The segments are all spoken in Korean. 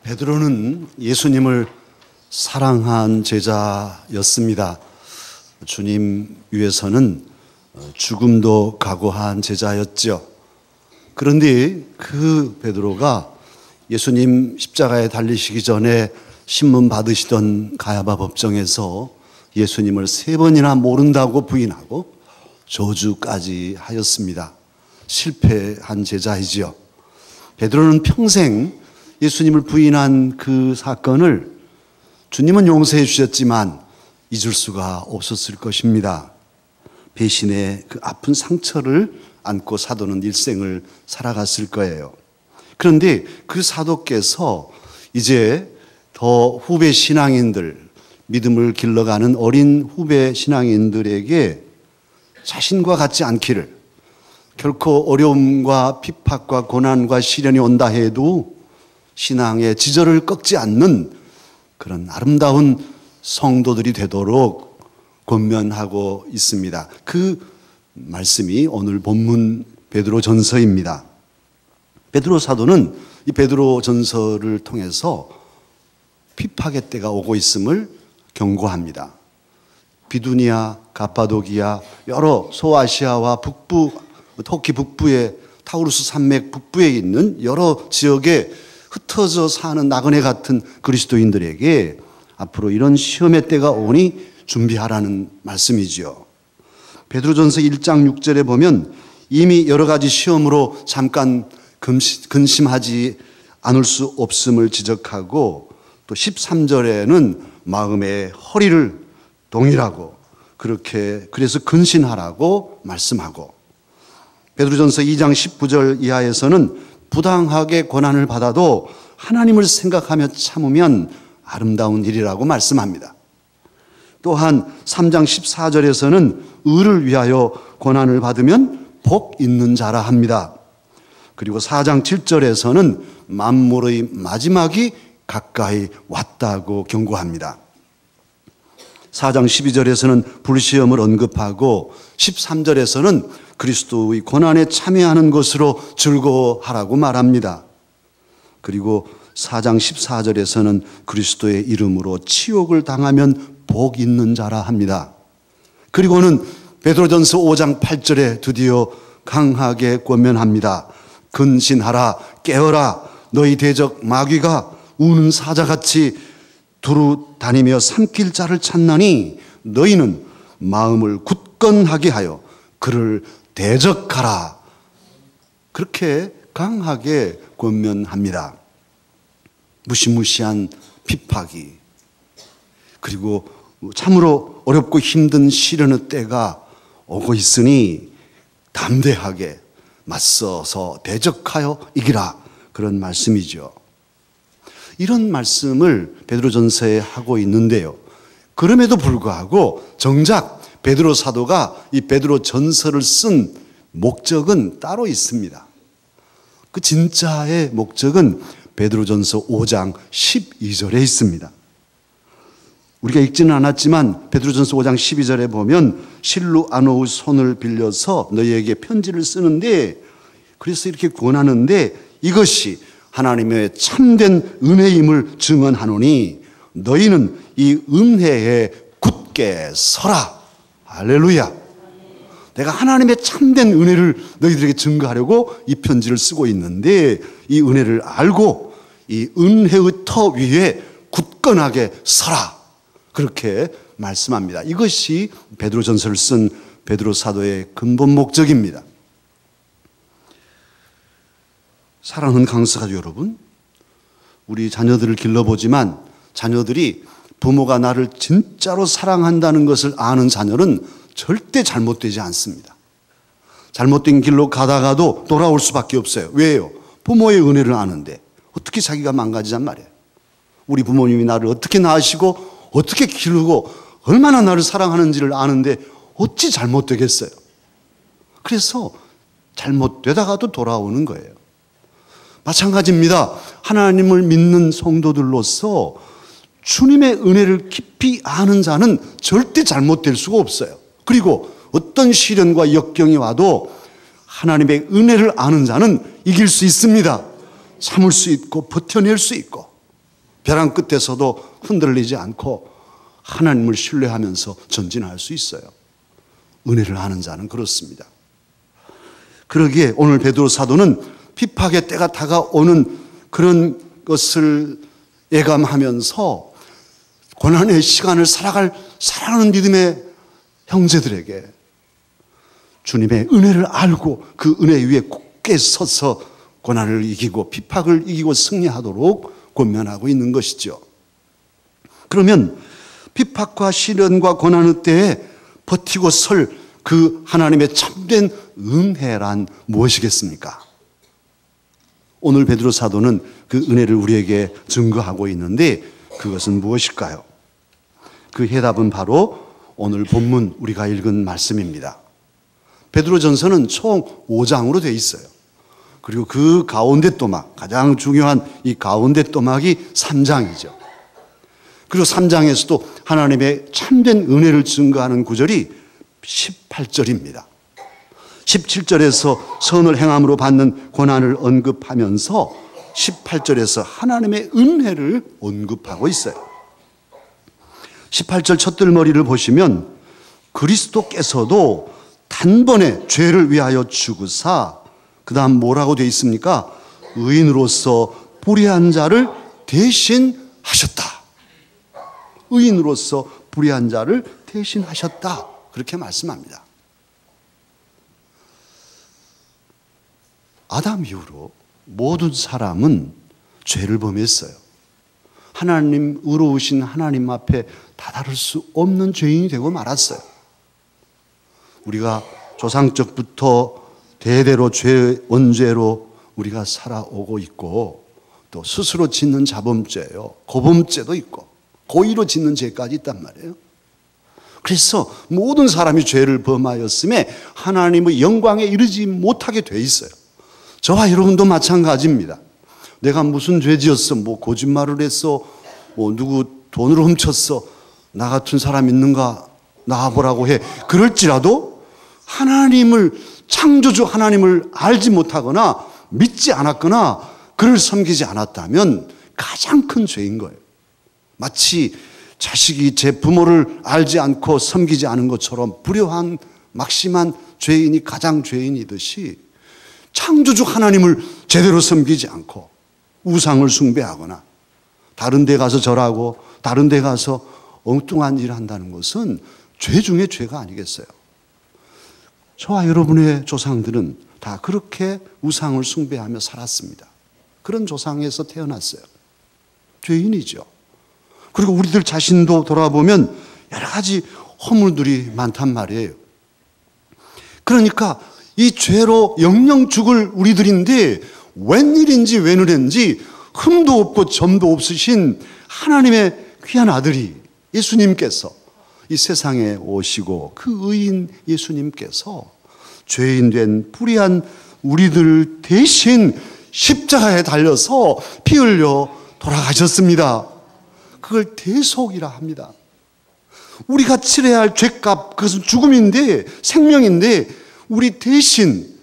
베드로는 예수님을 사랑한 제자였습니다. 주님 위해서는 죽음도 각오한 제자였죠. 그런데 그 베드로가 예수님 십자가에 달리시기 전에 신문 받으시던 가야바 법정에서 예수님을 3번이나 모른다고 부인하고 저주까지 하였습니다. 실패한 제자이지요. 베드로는 평생 예수님을 부인한 그 사건을 주님은 용서해 주셨지만 잊을 수가 없었을 것입니다. 배신의 그 아픈 상처를 안고 사도는 일생을 살아갔을 거예요. 그런데 그 사도께서 이제 더 후배 신앙인들, 믿음을 길러가는 어린 후배 신앙인들에게 자신과 같지 않기를, 결코 어려움과 핍박과 고난과 시련이 온다 해도 신앙의 지절을 꺾지 않는 그런 아름다운 성도들이 되도록 권면하고 있습니다. 그 말씀이 오늘 본문 베드로 전서입니다. 베드로 사도는 이 베드로 전서를 통해서 핍박의 때가 오고 있음을 경고합니다. 비두니아, 가파도기아, 여러 소아시아와 북부, 터키 북부의 타우루스 산맥 북부에 있는 여러 지역에 흩어져 사는 나그네 같은 그리스도인들에게 앞으로 이런 시험의 때가 오니 준비하라는 말씀이지요. 베드로전서 1장 6절에 보면 이미 여러 가지 시험으로 잠깐 근심하지 않을 수 없음을 지적하고, 또 13절에는 마음의 허리를 동이라고, 그래서 근신하라고 말씀하고, 베드로전서 2장 19절 이하에서는 부당하게 고난을 받아도 하나님을 생각하며 참으면 아름다운 일이라고 말씀합니다. 또한 3장 14절에서는 의를 위하여 고난을 받으면 복 있는 자라 합니다. 그리고 4장 7절에서는 만물의 마지막이 가까이 왔다고 경고합니다. 4장 12절에서는 불시험을 언급하고 13절에서는 그리스도의 고난에 참여하는 것으로 즐거워하라고 말합니다. 그리고 4장 14절에서는 그리스도의 이름으로 치욕을 당하면 복 있는 자라 합니다. 그리고는 베드로전서 5장 8절에 드디어 강하게 권면합니다. 근신하라, 깨어라, 너희 대적 마귀가 우는 사자같이 두루 다니며 삼킬 자를 찾나니 너희는 마음을 굳건하게 하여 그를 대적하라. 그렇게 강하게 권면합니다. 무시무시한 핍박이, 그리고 참으로 어렵고 힘든 시련의 때가 오고 있으니 담대하게 맞서서 대적하여 이기라, 그런 말씀이죠. 이런 말씀을 베드로전서에 하고 있는데요. 그럼에도 불구하고 정작 베드로 사도가 이 베드로전서를 쓴 목적은 따로 있습니다. 그 진짜의 목적은 베드로전서 5장 12절에 있습니다. 우리가 읽지는 않았지만 베드로전서 5장 12절에 보면 실루아노의 손을 빌려서 너희에게 편지를 쓰는데, 그래서 이렇게 권하는데 이것이 하나님의 참된 은혜임을 증언하노니 너희는 이 은혜에 굳게 서라. 할렐루야. 내가 하나님의 참된 은혜를 너희들에게 증거하려고 이 편지를 쓰고 있는데, 이 은혜를 알고 이 은혜의 터 위에 굳건하게 서라, 그렇게 말씀합니다. 이것이 베드로전서를 쓴 베드로 사도의 근본 목적입니다. 사랑하는 강사가족 여러분, 우리 자녀들을 길러보지만 자녀들이 부모가 나를 진짜로 사랑한다는 것을 아는 자녀는 절대 잘못되지 않습니다. 잘못된 길로 가다가도 돌아올 수밖에 없어요. 왜요? 부모의 은혜를 아는데 어떻게 자기가 망가지단 말이에요. 우리 부모님이 나를 어떻게 낳으시고 어떻게 기르고 얼마나 나를 사랑하는지를 아는데 어찌 잘못되겠어요? 그래서 잘못되다가도 돌아오는 거예요. 마찬가지입니다. 하나님을 믿는 성도들로서 주님의 은혜를 깊이 아는 자는 절대 잘못될 수가 없어요. 그리고 어떤 시련과 역경이 와도 하나님의 은혜를 아는 자는 이길 수 있습니다. 참을 수 있고 버텨낼 수 있고. 벼랑 끝에서도 흔들리지 않고 하나님을 신뢰하면서 전진할 수 있어요. 은혜를 아는 자는 그렇습니다. 그러기에 오늘 베드로 사도는 핍박의 때가 다가오는 그런 것을 예감하면서 고난의 시간을 살아갈 사랑하는 믿음의 형제들에게 주님의 은혜를 알고 그 은혜 위에 굳게 서서 고난을 이기고 핍박을 이기고 승리하도록 권면하고 있는 것이죠. 그러면 핍박과 시련과 고난의 때에 버티고 설 그 하나님의 참된 은혜란 무엇이겠습니까? 오늘 베드로 사도는 그 은혜를 우리에게 증거하고 있는데 그것은 무엇일까요? 그 해답은 바로 오늘 본문 우리가 읽은 말씀입니다. 베드로전서는 총 5장으로 되어 있어요. 그리고 그 가운데 또막, 가장 중요한 이 가운데 또막이 3장이죠. 그리고 3장에서도 하나님의 참된 은혜를 증거하는 구절이 18절입니다. 17절에서 선을 행함으로 받는 고난을 언급하면서 18절에서 하나님의 은혜를 언급하고 있어요. 18절 첫들머리를 보시면 그리스도께서도 단번에 죄를 위하여 죽으사, 그 다음 뭐라고 되어 있습니까? 의인으로서 불의한 자를 대신하셨다. 의인으로서 불의한 자를 대신하셨다. 그렇게 말씀합니다. 아담 이후로 모든 사람은 죄를 범했어요. 하나님, 의로우신 하나님 앞에 다다를 수 없는 죄인이 되고 말았어요. 우리가 조상적부터 대대로 죄 원죄로 우리가 살아오고 있고, 또 스스로 짓는 자범죄요, 고범죄도 있고 고의로 짓는 죄까지 있단 말이에요. 그래서 모든 사람이 죄를 범하였음에 하나님의 영광에 이르지 못하게 돼 있어요. 저와 여러분도 마찬가지입니다. 내가 무슨 죄 지었어, 뭐 거짓말을 했어, 뭐 누구 돈을 훔쳤어, 나 같은 사람 있는가 나와보라고 해. 그럴지라도 하나님을, 창조주 하나님을 알지 못하거나 믿지 않았거나 그를 섬기지 않았다면 가장 큰 죄인 거예요. 마치 자식이 제 부모를 알지 않고 섬기지 않은 것처럼 불효한 막심한 죄인이 가장 죄인이듯이, 창조주 하나님을 제대로 섬기지 않고 우상을 숭배하거나 다른 데 가서 절하고 다른 데 가서 엉뚱한 일을 한다는 것은 죄 중에 죄가 아니겠어요? 저와 여러분의 조상들은 다 그렇게 우상을 숭배하며 살았습니다. 그런 조상에서 태어났어요. 죄인이죠. 그리고 우리들 자신도 돌아보면 여러 가지 허물들이 많단 말이에요. 그러니까 이 죄로 영영 죽을 우리들인데 웬일인지 웬일인지 흠도 없고 점도 없으신 하나님의 귀한 아들이 예수님께서 이 세상에 오시고, 그 의인 예수님께서 죄인 된 불의한 우리들 대신 십자가에 달려서 피 흘려 돌아가셨습니다. 그걸 대속이라 합니다. 우리가 치러야 할 죄값, 그것은 죽음인데, 생명인데, 우리 대신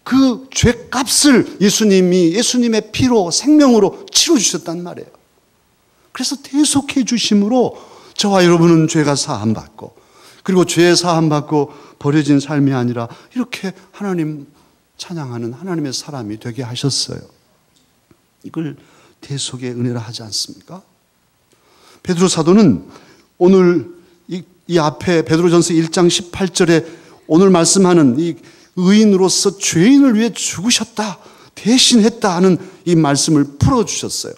그 죄값을 예수님의 피로, 생명으로 치러주셨단 말이에요. 그래서 대속해 주심으로 저와 여러분은 죄가 사함받고, 그리고 죄 사함받고 버려진 삶이 아니라 이렇게 하나님 찬양하는 하나님의 사람이 되게 하셨어요. 이걸 대속의 은혜라 하지 않습니까? 베드로 사도는 오늘 이 앞에 베드로전서 1장 18절에 오늘 말씀하는 이 의인으로서 죄인을 위해 죽으셨다, 대신했다 하는 이 말씀을 풀어주셨어요.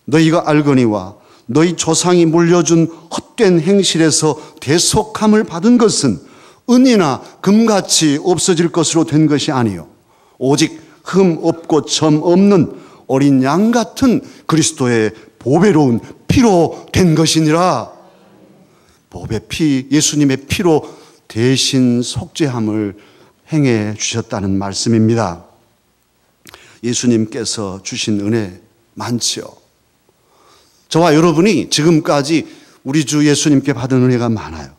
너희가 알거니와 너희 조상이 물려준 헛된 행실에서 대속함을 받은 것은 은이나 금같이 없어질 것으로 된 것이 아니요 오직 흠 없고 점 없는 어린 양 같은 그리스도의 보배로운 피로 된 것이니라. 보배 피, 예수님의 피로 대신 속죄함을 행해 주셨다는 말씀입니다. 예수님께서 주신 은혜 많지요. 저와 여러분이 지금까지 우리 주 예수님께 받은 은혜가 많아요.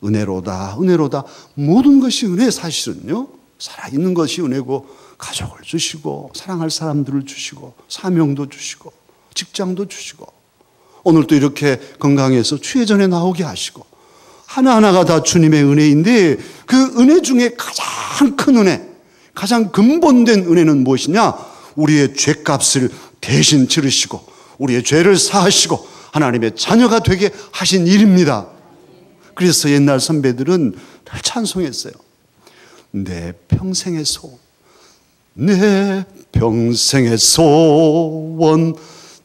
은혜로다, 은혜로다. 모든 것이 은혜. 사실은요, 살아있는 것이 은혜고, 가족을 주시고 사랑할 사람들을 주시고 사명도 주시고 직장도 주시고 오늘 또 이렇게 건강해서 취회전에 나오게 하시고 하나하나가 다 주님의 은혜인데 그 은혜 중에 가장 큰 은혜, 가장 근본된 은혜는 무엇이냐? 우리의 죄값을 대신 치르시고 우리의 죄를 사하시고 하나님의 자녀가 되게 하신 일입니다. 그래서 옛날 선배들은 늘 찬송했어요. 내 평생의 소원, 내 평생의 소원,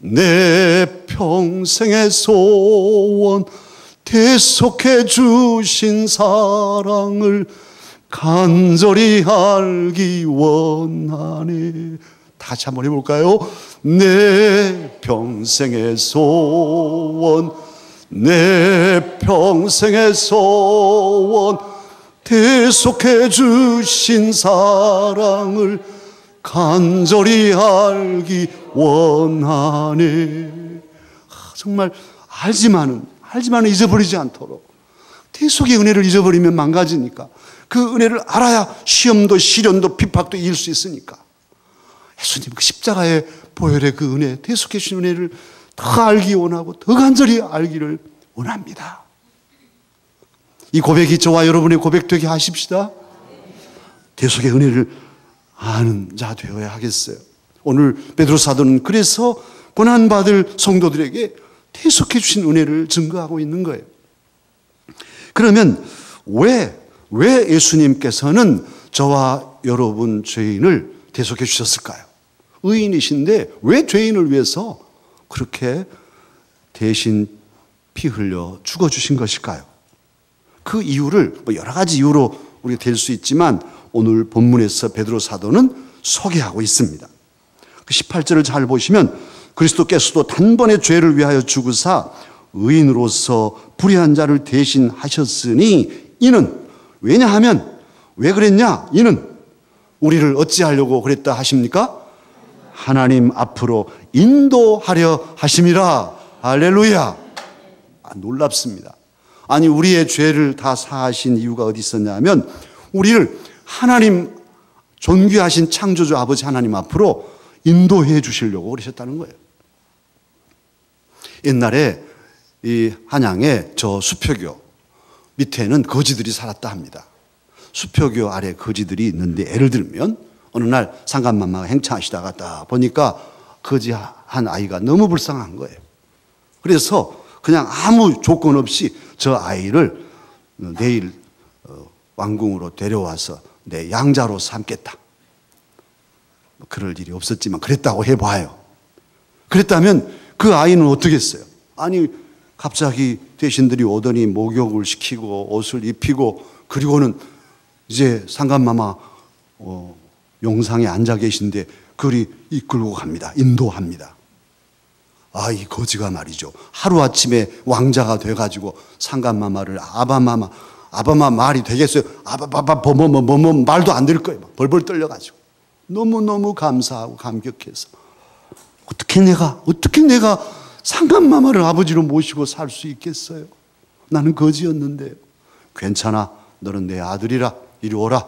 내 평생의 소원, 대속해 주신 사랑을 간절히 알기 원하네. 다시 한번 해볼까요? 내 평생의 소원, 내 평생의 소원, 대속해 주신 사랑을 간절히 알기 원하네. 정말 알지만은 잊어버리지 않도록. 대속의 은혜를 잊어버리면 망가지니까 그 은혜를 알아야 시험도 시련도 핍박도 이길 수 있으니까 예수님 그 십자가의 보혈의 그 은혜, 대속해 주신 은혜를 더 알기 원하고 더 간절히 알기를 원합니다. 이 고백이 저와 여러분의 고백 되게 하십시다. 대속의 은혜를 아는 자 되어야 하겠어요. 오늘 베드로 사도는 그래서 고난받을 성도들에게 대속해 주신 은혜를 증거하고 있는 거예요. 그러면 왜 예수님께서는 저와 여러분 죄인을 대속해 주셨을까요? 의인이신데 왜 죄인을 위해서 그렇게 대신 피 흘려 죽어주신 것일까요? 그 이유를 여러 가지 이유로 우리가 될 수 있지만 오늘 본문에서 베드로 사도는 소개하고 있습니다. 그 18절을 잘 보시면 그리스도께서도 단번에 죄를 위하여 죽으사 의인으로서 불의한 자를 대신하셨으니 이는 왜냐하면 왜 그랬냐? 이는 우리를 어찌하려고 그랬다 하십니까? 하나님 앞으로 인도하려 하심이라. 할렐루야. 놀랍습니다. 아니 우리의 죄를 다 사하신 이유가 어디 있었냐면 우리를 하나님 존귀하신 창조주 아버지 하나님 앞으로 인도해 주시려고 그러셨다는 거예요. 옛날에 이 한양에 저 수표교 밑에는 거지들이 살았다 합니다. 수표교 아래 거지들이 있는데 예를 들면 어느 날 상감마마가 행차하시다가 딱 보니까 거지 한 아이가 너무 불쌍한 거예요. 그래서 그냥 아무 조건 없이 저 아이를 내일 왕궁으로 데려와서 내 양자로 삼겠다. 그럴 일이 없었지만 그랬다고 해봐요. 그랬다면 그 아이는 어떻게 했어요? 아니 갑자기 대신들이 오더니 목욕을 시키고 옷을 입히고 그리고는 이제 상감마마 용상에 앉아 계신데 그리 이끌고 갑니다. 인도합니다. 아, 이 거지가 말이죠. 하루아침에 왕자가 돼가지고 상감마마를 아바마 말이 되겠어요? 아바바바 뭐뭐 말도 안 될 거예요. 벌벌 떨려가지고. 너무너무 감사하고 감격해서 어떻게 내가 상감마마를 아버지로 모시고 살 수 있겠어요? 나는 거지였는데. 괜찮아. 너는 내 아들이라. 이리 오라.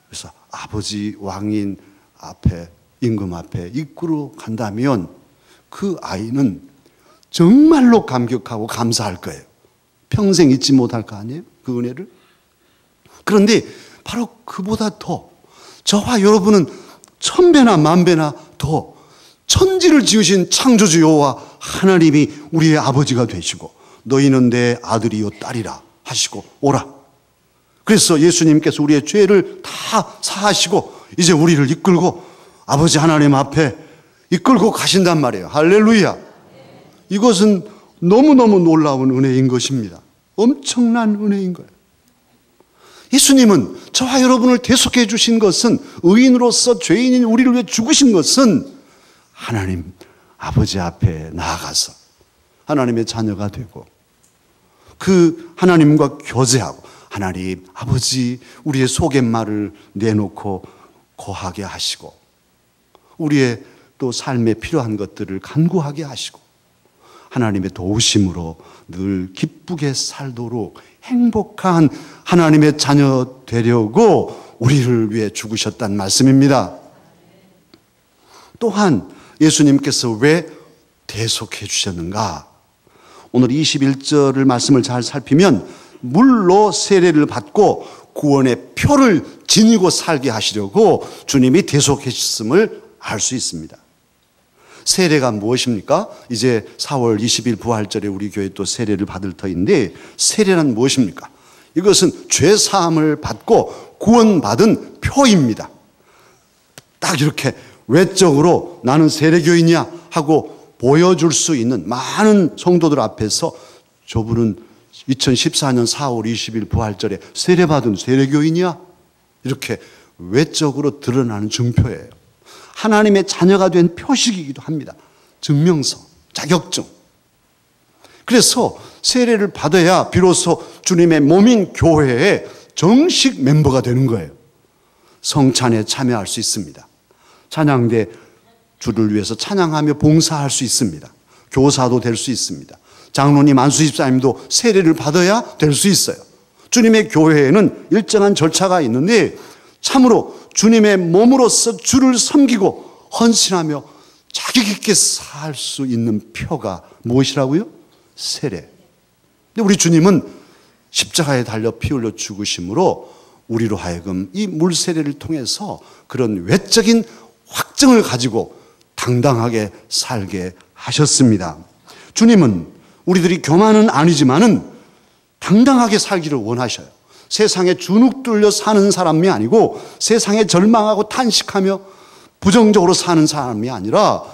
그래서 아버지 왕인 앞에 임금 앞에 이끌어 간다면 그 아이는 정말로 감격하고 감사할 거예요. 평생 잊지 못할 거 아니에요? 그 은혜를. 그런데 바로 그보다 더 저와 여러분은 1000배나 10,000배나 더 천지를 지으신 창조주 여호와 하나님이 우리의 아버지가 되시고 너희는 내 아들이요 딸이라 하시고 오라. 그래서 예수님께서 우리의 죄를 다 사하시고 이제 우리를 이끌고 아버지 하나님 앞에 이끌고 가신단 말이에요. 할렐루야. 이것은 너무너무 놀라운 은혜인 것입니다. 엄청난 은혜인 거예요. 예수님은 저와 여러분을 대속해 주신 것은 의인으로서 죄인인 우리를 위해 죽으신 것은 하나님 아버지 앞에 나아가서 하나님의 자녀가 되고 그 하나님과 교제하고 하나님 아버지 우리의 속갯말을 내놓고 고하게 하시고 우리의 또 삶에 필요한 것들을 간구하게 하시고 하나님의 도우심으로 늘 기쁘게 살도록 행복한 하나님의 자녀 되려고 우리를 위해 죽으셨단 말씀입니다. 또한 예수님께서 왜 대속해 주셨는가? 오늘 21절을 말씀을 잘 살피면 물로 세례를 받고 구원의 표를 지니고 살게 하시려고 주님이 대속해 주셨음을 알 수 있습니다. 세례가 무엇입니까? 이제 4월 20일 부활절에 우리 교회 또 세례를 받을 터인데, 세례는 무엇입니까? 이것은 죄 사함을 받고 구원받은 표입니다. 딱 이렇게 외적으로 나는 세례교인이야 하고 보여줄 수 있는 많은 성도들 앞에서 저분은 2014년 4월 20일 부활절에 세례받은 세례교인이야, 이렇게 외적으로 드러나는 증표예요. 하나님의 자녀가 된 표식이기도 합니다. 증명서, 자격증. 그래서 세례를 받아야 비로소 주님의 몸인 교회의 정식 멤버가 되는 거예요. 성찬에 참여할 수 있습니다. 찬양대 주를 위해서 찬양하며 봉사할 수 있습니다. 교사도 될 수 있습니다. 장로님, 안수집사님도 세례를 받아야 될 수 있어요. 주님의 교회에는 일정한 절차가 있는데 참으로 주님의 몸으로서 주를 섬기고 헌신하며 자격 있게 살 수 있는 표가 무엇이라고요? 세례. 근데 우리 주님은 십자가에 달려 피 흘려 죽으심으로 우리로 하여금 이 물세례를 통해서 그런 외적인 확증을 가지고 당당하게 살게 하셨습니다. 주님은 우리들이 교만은 아니지만은 당당하게 살기를 원하셔요. 세상에 주눅 들려 사는 사람이 아니고 세상에 절망하고 탄식하며 부정적으로 사는 사람이 아니라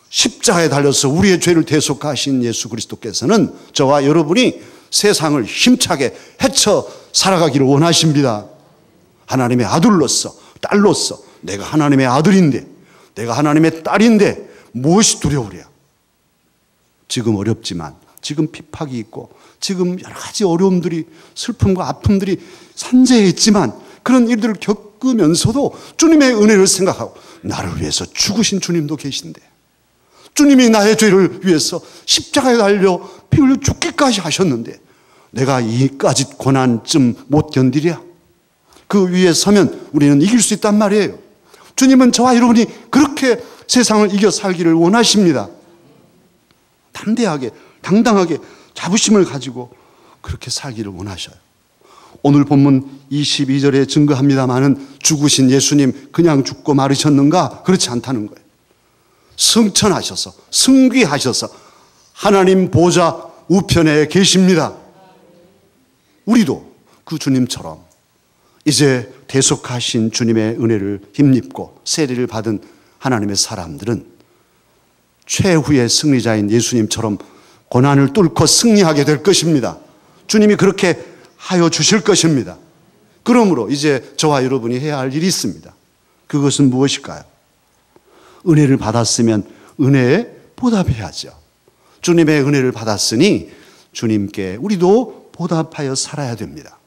십자가에 달려서 우리의 죄를 대속하신 예수 그리스도께서는 저와 여러분이 세상을 힘차게 헤쳐 살아가기를 원하십니다. 하나님의 아들로서, 딸로서 내가 하나님의 아들인데, 내가 하나님의 딸인데 무엇이 두려우랴? 지금 어렵지만, 지금 핍박이 있고, 지금 여러 가지 어려움들이, 슬픔과 아픔들이 산재해 있지만 그런 일들을 겪으면서도 주님의 은혜를 생각하고 나를 위해서 죽으신 주님도 계신데, 주님이 나의 죄를 위해서 십자가에 달려 피 흘려 죽기까지 하셨는데 내가 이까지 고난쯤 못 견디랴? 그 위에 서면 우리는 이길 수 있단 말이에요. 주님은 저와 여러분이 그렇게 세상을 이겨 살기를 원하십니다. 담대하게, 당당하게 자부심을 가지고 그렇게 살기를 원하셔요. 오늘 본문 22절에 증거합니다마는 죽으신 예수님 그냥 죽고 마르셨는가? 그렇지 않다는 거예요. 승천하셔서, 승귀하셔서 하나님 보좌 우편에 계십니다. 우리도 그 주님처럼 이제 대속하신 주님의 은혜를 힘입고 세례를 받은 하나님의 사람들은 최후의 승리자인 예수님처럼 고난을 뚫고 승리하게 될 것입니다. 주님이 그렇게 하여 주실 것입니다. 그러므로 이제 저와 여러분이 해야 할 일이 있습니다. 그것은 무엇일까요? 은혜를 받았으면 은혜에 보답해야죠. 주님의 은혜를 받았으니 주님께 우리도 보답하여 살아야 됩니다.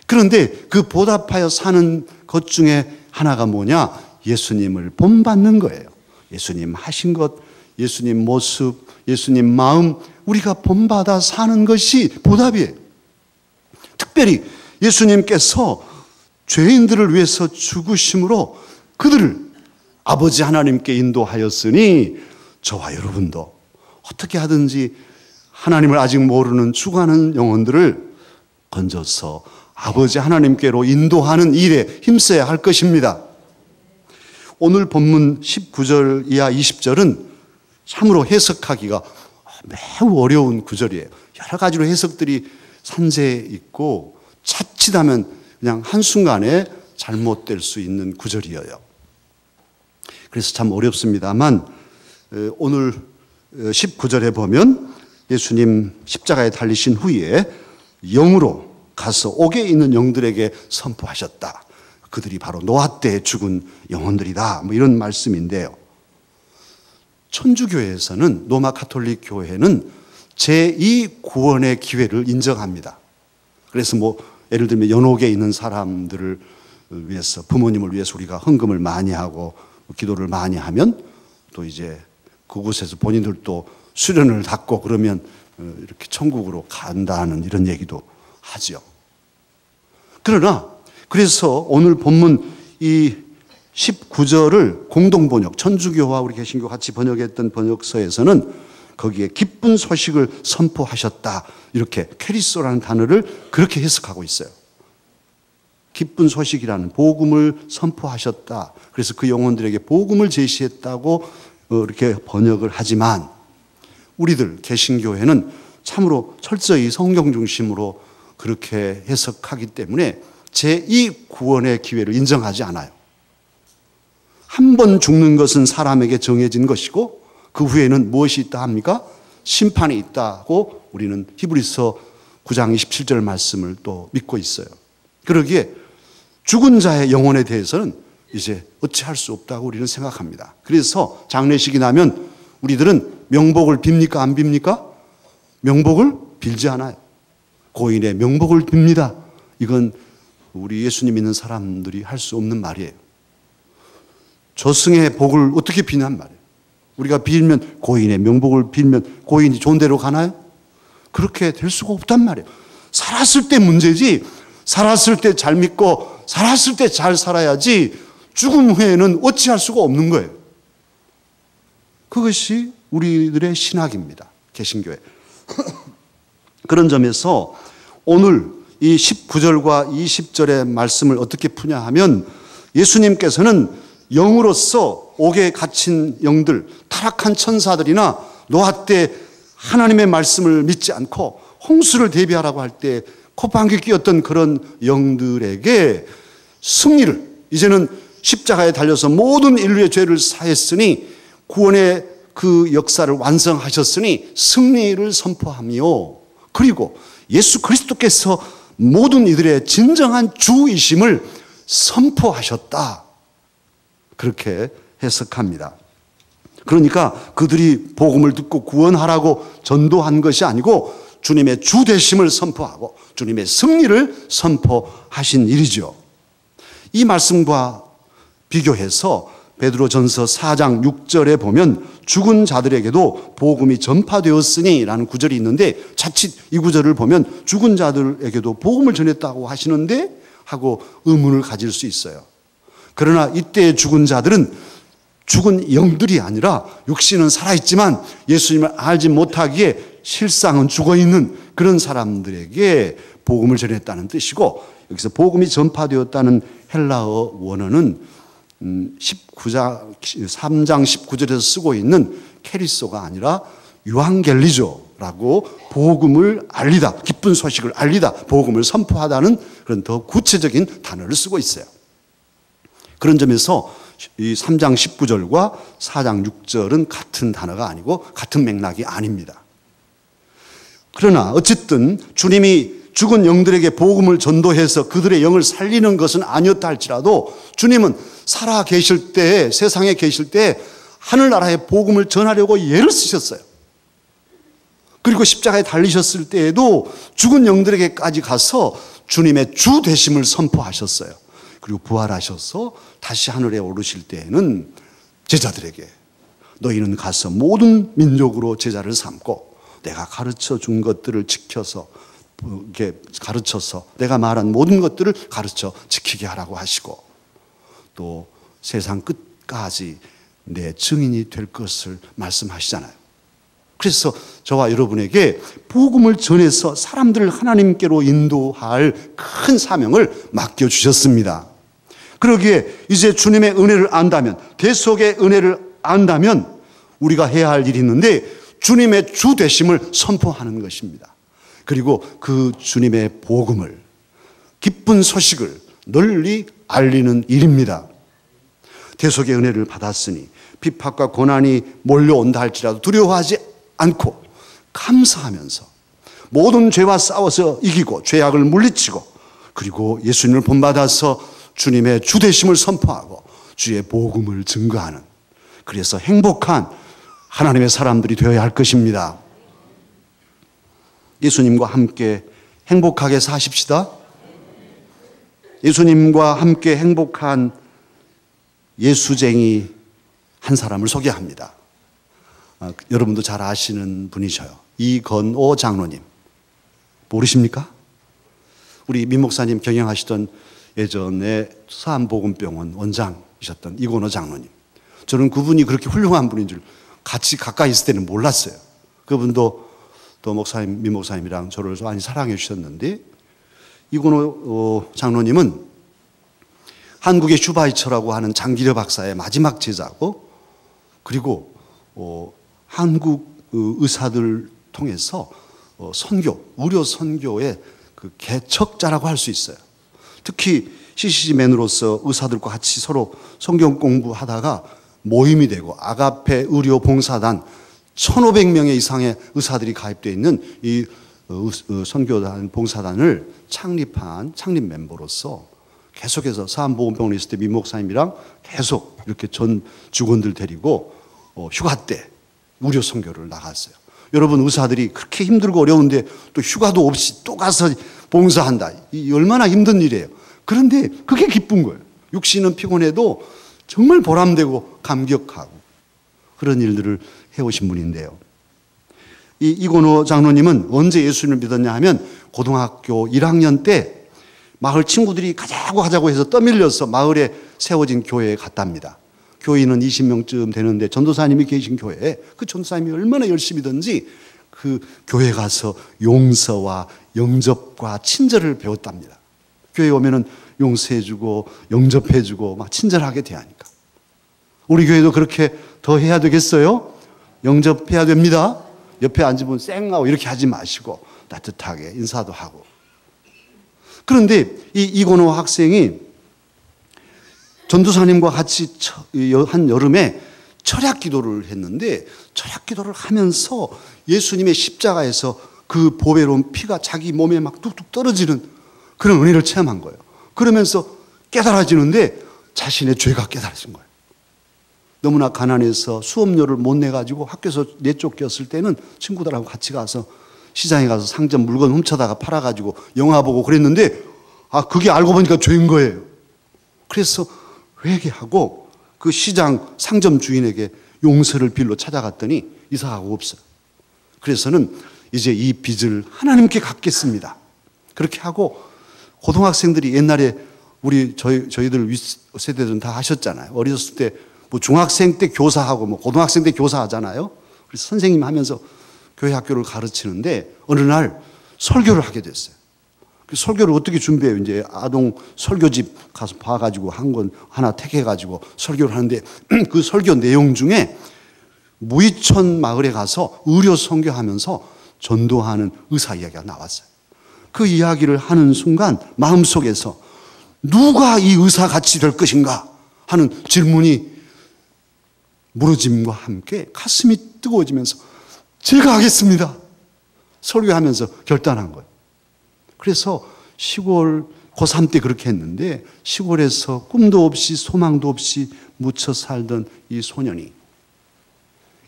그런데 그 보답하여 사는 것 중에 하나가 뭐냐? 예수님을 본받는 거예요. 예수님 하신 것, 예수님 모습, 예수님 마음, 우리가 본받아 사는 것이 보답이에요. 특별히 예수님께서 죄인들을 위해서 죽으심으로 그들을 아버지 하나님께 인도하였으니 저와 여러분도 어떻게 하든지 하나님을 아직 모르는 죽어가는 영혼들을 건져서 아버지 하나님께로 인도하는 일에 힘써야 할 것입니다. 오늘 본문 19절 이하 20절은 참으로 해석하기가 매우 어려운 구절이에요. 여러 가지로 해석들이 산재해 있고 자칫하면 그냥 한순간에 잘못될 수 있는 구절이에요. 그래서 참 어렵습니다만 오늘 19절에 보면 예수님 십자가에 달리신 후에 영으로 가서 옥에 있는 영들에게 선포하셨다. 그들이 바로 노아 때 죽은 영혼들이다. 뭐 이런 말씀인데요. 천주교회에서는, 로마 가톨릭 교회는 제2 구원의 기회를 인정합니다. 그래서 뭐 예를 들면 연옥에 있는 사람들을 위해서, 부모님을 위해서 우리가 헌금을 많이 하고 기도를 많이 하면 또 이제 그곳에서 본인들도 수련을 닦고 그러면 이렇게 천국으로 간다는 이런 얘기도 하죠. 그러나 그래서 오늘 본문 이 19절을 공동번역, 천주교와 우리 개신교 같이 번역했던 번역서에서는 거기에 기쁜 소식을 선포하셨다. 이렇게 케리소라는 단어를 그렇게 해석하고 있어요. 기쁜 소식이라는 복음을 선포하셨다. 그래서 그 영혼들에게 복음을 제시했다고 이렇게 번역을 하지만 우리들 개신교회는 참으로 철저히 성경 중심으로 그렇게 해석하기 때문에 제2 구원의 기회를 인정하지 않아요. 한 번 죽는 것은 사람에게 정해진 것이고 그 후에는 무엇이 있다 합니까? 심판이 있다고 우리는 히브리서 9장 27절 말씀을 또 믿고 있어요. 그러기에 죽은 자의 영혼에 대해서는 이제 어찌할 수 없다고 우리는 생각합니다. 그래서 장례식이 나면 우리들은 명복을 빕니까? 안 빕니까? 명복을 빌지 않아요. 고인의 명복을 빕니다. 이건 우리 예수님 믿는 사람들이 할 수 없는 말이에요. 저승의 복을 어떻게 비난 말이에요. 우리가 빌면 고인의 명복을 빌면 고인이 좋은 데로 가나요? 그렇게 될 수가 없단 말이에요. 살았을 때 문제지, 살았을 때 잘 믿고 살았을 때 잘 살아야지 죽은 후에는 어찌할 수가 없는 거예요. 그것이 우리들의 신학입니다. 개신교회. 그런 점에서 오늘 이 19절과 20절의 말씀을 어떻게 푸냐 하면 예수님께서는 영으로서 옥에 갇힌 영들, 타락한 천사들이나 노아 때 하나님의 말씀을 믿지 않고 홍수를 대비하라고 할 때 코방귀 뀌었던 그런 영들에게 승리를, 이제는 십자가에 달려서 모든 인류의 죄를 사했으니 구원의 그 역사를 완성하셨으니 승리를 선포하며, 그리고 예수 그리스도께서 모든 이들의 진정한 주이심을 선포하셨다. 그렇게 해석합니다. 그러니까 그들이 복음을 듣고 구원하라고 전도한 것이 아니고 주님의 주 되심을 선포하고 주님의 승리를 선포하신 일이죠. 이 말씀과 비교해서 베드로전서 4장 6절에 보면 죽은 자들에게도 복음이 전파되었으니 라는 구절이 있는데, 자칫 이 구절을 보면 죽은 자들에게도 복음을 전했다고 하시는데 하고 의문을 가질 수 있어요. 그러나 이때의 죽은 자들은 죽은 영들이 아니라 육신은 살아있지만 예수님을 알지 못하기에 실상은 죽어있는 그런 사람들에게 복음을 전했다는 뜻이고, 여기서 복음이 전파되었다는 헬라어 원어는 3장 19절에서 쓰고 있는 케리소가 아니라 유앙겔리조라고 복음을 알리다, 기쁜 소식을 알리다, 복음을 선포하다는 그런 더 구체적인 단어를 쓰고 있어요. 그런 점에서 이 3장 19절과 4장 6절은 같은 단어가 아니고 같은 맥락이 아닙니다. 그러나 어쨌든 주님이 죽은 영들에게 복음을 전도해서 그들의 영을 살리는 것은 아니었다 할지라도 주님은 살아 계실 때, 세상에 계실 때 하늘나라의 복음을 전하려고 예를 쓰셨어요. 그리고 십자가에 달리셨을 때에도 죽은 영들에게까지 가서 주님의 주 되심을 선포하셨어요. 그리고 부활하셔서 다시 하늘에 오르실 때에는 제자들에게 너희는 가서 모든 민족으로 제자를 삼고 내가 가르쳐 준 것들을 지켜서, 이렇게 가르쳐서 내가 말한 모든 것들을 가르쳐 지키게 하라고 하시고, 또 세상 끝까지 내 증인이 될 것을 말씀하시잖아요. 그래서 저와 여러분에게 복음을 전해서 사람들을 하나님께로 인도할 큰 사명을 맡겨주셨습니다. 그러기에 이제 주님의 은혜를 안다면, 대속의 은혜를 안다면 우리가 해야 할 일이 있는데 주님의 주 되심을 선포하는 것입니다. 그리고 그 주님의 복음을, 기쁜 소식을 널리 알리는 일입니다. 대속의 은혜를 받았으니 비박과 고난이 몰려온다 할지라도 두려워하지 않고 감사하면서 모든 죄와 싸워서 이기고 죄악을 물리치고, 그리고 예수님을 본받아서 주님의 주 되심을 선포하고 주의 복음을 증거하는, 그래서 행복한 하나님의 사람들이 되어야 할 것입니다. 예수님과 함께 행복하게 사십시다. 예수님과 함께 행복한 예수쟁이 한 사람을 소개합니다. 여러분도 잘 아시는 분이셔요. 이건오 장로님. 모르십니까? 우리 민 목사님 경영하시던 예전에 서안복음병원 원장이셨던 이건오 장로님. 저는 그분이 그렇게 훌륭한 분인 줄 같이 가까이 있을 때는 몰랐어요. 그분도 또 목사님, 미 목사님이랑 저를 많이 사랑해 주셨는데, 이건호 장로님은 한국의 슈바이처라고 하는 장기려 박사의 마지막 제자고, 그리고 한국 의사들 통해서 선교, 의료 선교의 그 개척자라고 할 수 있어요. 특히 CCG맨으로서 의사들과 같이 서로 성경 공부하다가 모임이 되고 아가페 의료 봉사단 1,500명 이상의 의사들이 가입되어 있는 이 선교단 봉사단을 창립한 창립 멤버로서 계속해서 사암보건병원에 있을 때 민 목사님이랑 계속 이렇게 전 직원들 데리고 휴가 때 의료 선교를 나갔어요. 여러분, 의사들이 그렇게 힘들고 어려운데 또 휴가도 없이 또 가서 봉사한다. 이 얼마나 힘든 일이에요. 그런데 그게 기쁜 거예요. 육신은 피곤해도 정말 보람되고 감격하고 그런 일들을 해오신 분인데요. 이건호 장로님은 언제 예수님을 믿었냐 하면 고등학교 1학년 때 마을 친구들이 가자고 해서 떠밀려서 마을에 세워진 교회에 갔답니다. 교인은 20명쯤 되는데 전도사님이 계신 교회에 그 전도사님이 얼마나 열심히든지 그 교회 가서 용서와 영접과 친절을 배웠답니다. 교회에 오면은 용서해주고 영접해주고 막 친절하게 대하니까. 우리 교회도 그렇게 더 해야 되겠어요? 영접해야 됩니다. 옆에 앉으면 쌩하고 이렇게 하지 마시고 따뜻하게 인사도 하고. 그런데 이건호 학생이 전도사님과 같이 한 여름에 철학 기도를 했는데, 철학 기도를 하면서 예수님의 십자가에서 그 보배로운 피가 자기 몸에 막 뚝뚝 떨어지는 그런 은혜를 체험한 거예요. 그러면서 깨달아지는데 자신의 죄가 깨달아진 거예요. 너무나 가난해서 수업료를 못 내가지고 학교에서 내쫓겼을 때는 친구들하고 같이 가서 시장에 가서 상점 물건 훔쳐다가 팔아가지고 영화 보고 그랬는데, 그게 알고 보니까 죄인 거예요. 그래서 회개하고 그 시장 상점 주인에게 용서를 빌러 찾아갔더니 이사하고 없어요. 그래서는 이제 이 빚을 하나님께 갚겠습니다. 그렇게 하고 고등학생들이 옛날에 저희들 윗세대들은 다 하셨잖아요. 어렸을 때 뭐 중학생 때 교사하고 뭐 고등학생 때 교사하잖아요. 그래서 선생님 하면서 교회 학교를 가르치는데 어느 날 설교를 하게 됐어요. 그 설교를 어떻게 준비해요? 이제 아동 설교집 가서 봐가지고 한 권 하나 택해가지고 설교를 하는데 그 설교 내용 중에 무이천 마을에 가서 의료 선교하면서 전도하는 의사 이야기가 나왔어요. 그 이야기를 하는 순간 마음속에서 누가 이 의사 같이 될 것인가 하는 질문이 무너짐과 함께 가슴이 뜨거워지면서 제가 하겠습니다. 설교하면서 결단한 거예요. 그래서 시골 고3 때 그렇게 했는데 시골에서 꿈도 없이 소망도 없이 묻혀 살던 이 소년이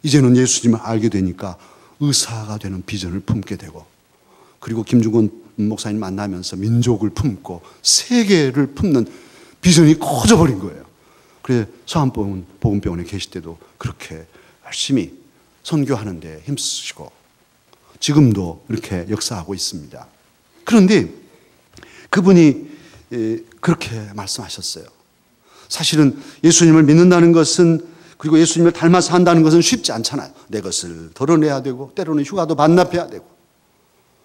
이제는 예수님을 알게 되니까 의사가 되는 비전을 품게 되고, 그리고 김중건 목사님 만나면서 민족을 품고 세계를 품는 비전이 커져버린 거예요. 그래서 서암보건병원에 계실 때도 그렇게 열심히 선교하는 데 힘쓰시고 지금도 이렇게 역사하고 있습니다. 그런데 그분이 그렇게 말씀하셨어요. 사실은 예수님을 믿는다는 것은, 그리고 예수님을 닮아서 한다는 것은 쉽지 않잖아요. 내 것을 덜어내야 되고 때로는 휴가도 반납해야 되고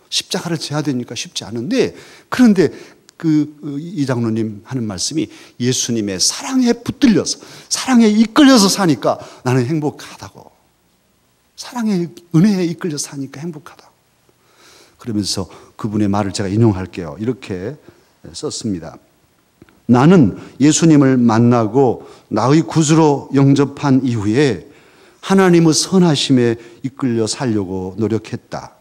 십자가를 져야 되니까 쉽지 않은데, 그런데 이 장로님 하는 말씀이 예수님의 사랑에 붙들려서 사랑에 이끌려서 사니까 나는 행복하다고, 사랑의 은혜에 이끌려서 사니까 행복하다고. 그러면서 그분의 말을 제가 인용할게요. 이렇게 썼습니다. 나는 예수님을 만나고 나의 구주로 영접한 이후에 하나님의 선하심에 이끌려 살려고 노력했다.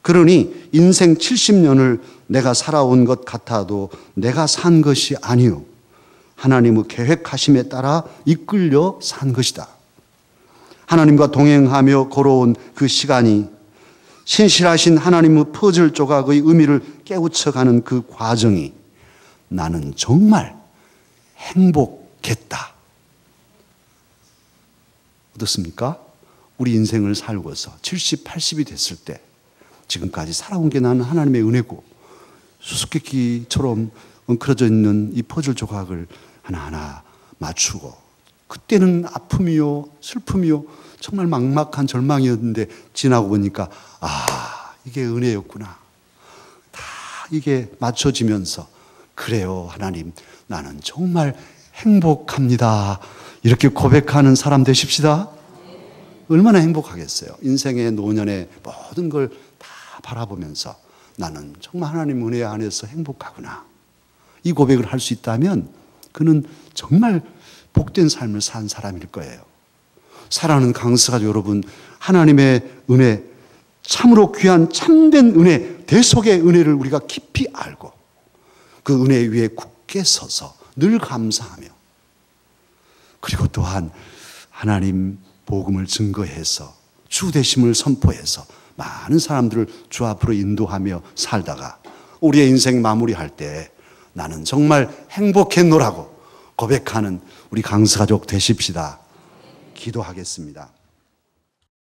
그러니 인생 70년을 내가 살아온 것 같아도 내가 산 것이 아니요 하나님의 계획하심에 따라 이끌려 산 것이다. 하나님과 동행하며 걸어온 그 시간이, 신실하신 하나님의 퍼즐 조각의 의미를 깨우쳐가는 그 과정이 나는 정말 행복했다. 어떻습니까? 우리 인생을 살고서 70, 80이 됐을 때 지금까지 살아온 게 나는 하나님의 은혜고, 수수께끼처럼 엉클어져 있는 이 퍼즐 조각을 하나하나 맞추고, 그때는 아픔이요 슬픔이요 정말 막막한 절망이었는데 지나고 보니까 이게 은혜였구나. 다 이게 맞춰지면서 그래요, 하나님, 나는 정말 행복합니다. 이렇게 고백하는 사람 되십시다. 얼마나 행복하겠어요. 인생의 노년의 모든 걸 다 바라보면서 나는 정말 하나님 은혜 안에서 행복하구나. 이 고백을 할 수 있다면 그는 정말 복된 삶을 산 사람일 거예요. 사랑하는 강스가족 여러분, 하나님의 은혜, 참으로 귀한 참된 은혜, 대속의 은혜를 우리가 깊이 알고 그 은혜 위에 굳게 서서 늘 감사하며, 그리고 또한 하나님 복음을 증거해서 주 되심을 선포해서 많은 사람들을 주 앞으로 인도하며 살다가 우리의 인생 마무리할 때 나는 정말 행복했노라고 고백하는 우리 강스가족 되십시다. 기도하겠습니다.